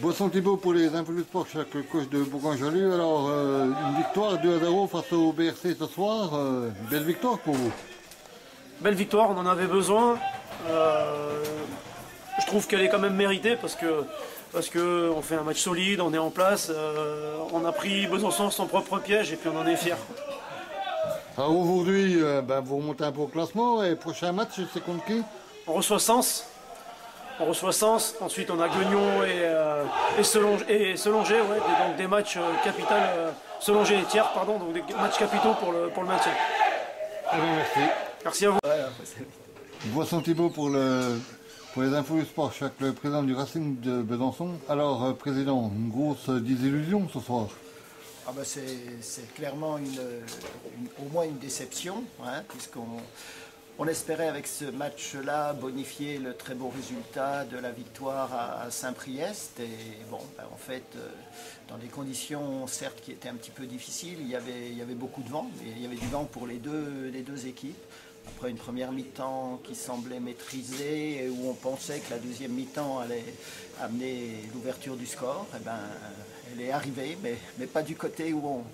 Boisson Thibault pour les infos du sport, chaque coach de Bourgoin-Jallieu. Alors, une victoire 2-0 face au BRC ce soir. Belle victoire pour vous. Belle victoire, on en avait besoin. Je trouve qu'elle est quand même méritée parce que on fait un match solide, on est en place. On a pris Besançon son propre piège et puis on en est fiers. Alors aujourd'hui, vous remontez un peu au classement et prochain match, c'est contre qui? On reçoit Sens. Ensuite on a Guignon et Selongé, ouais, donc des matchs capitaux, Selongé et Thiers, pardon, donc des matchs capitaux pour le maintien. Merci. Merci à vous. Boisson Thibault pour les infos du sport, chaque le président du Racing de Besançon. Alors, président, une grosse désillusion ce soir. Ah ben c'est clairement au moins une déception, hein, puisqu'on espérait avec ce match-là bonifier le très beau résultat de la victoire à Saint-Priest. Et bon, en fait, dans des conditions certes qui étaient un petit peu difficiles, il y avait beaucoup de vent, mais il y avait du vent pour les deux équipes. Après une première mi-temps qui semblait maîtrisée et où on pensait que la deuxième mi-temps allait amener l'ouverture du score, elle est arrivée, mais pas du côté où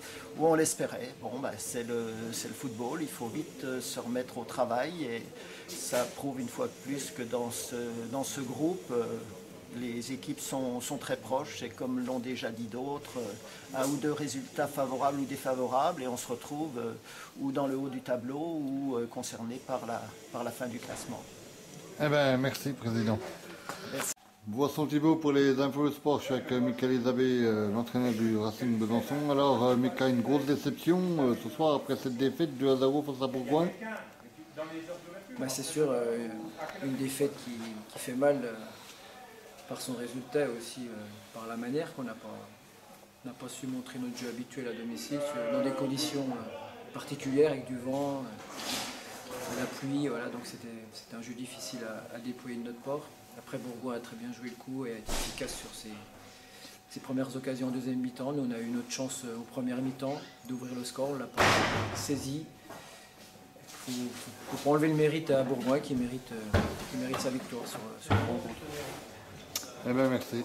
on l'espérait. Bon, c'est le football, il faut vite se remettre au travail et ça prouve une fois de plus que dans ce groupe, les équipes sont très proches et comme l'ont déjà dit d'autres, un ou deux résultats favorables ou défavorables et on se retrouve ou dans le haut du tableau ou concerné par la fin du classement. Eh bien, merci Président. Merci. Boisson Thibault pour les infos du sport, avec Michael Isabé, l'entraîneur du Racing Besançon. Alors, Michael, une grosse déception ce soir après cette défaite 2-0 face à Bourgoin. C'est sûr, une défaite qui fait mal par son résultat et aussi par la manière qu'on n'a pas su montrer notre jeu habituel à domicile dans des conditions particulières avec du vent, la pluie, voilà, donc c'était un jeu difficile à déployer de notre part. Après, Bourgoin a très bien joué le coup et a été efficace sur ses premières occasions en deuxième mi-temps. Nous, on a eu notre chance aux premières mi-temps d'ouvrir le score, on ne l'a pas saisi. Il ne faut pas enlever le mérite à Bourgoin qui mérite sa victoire sur le rencontre. Eh bien, merci.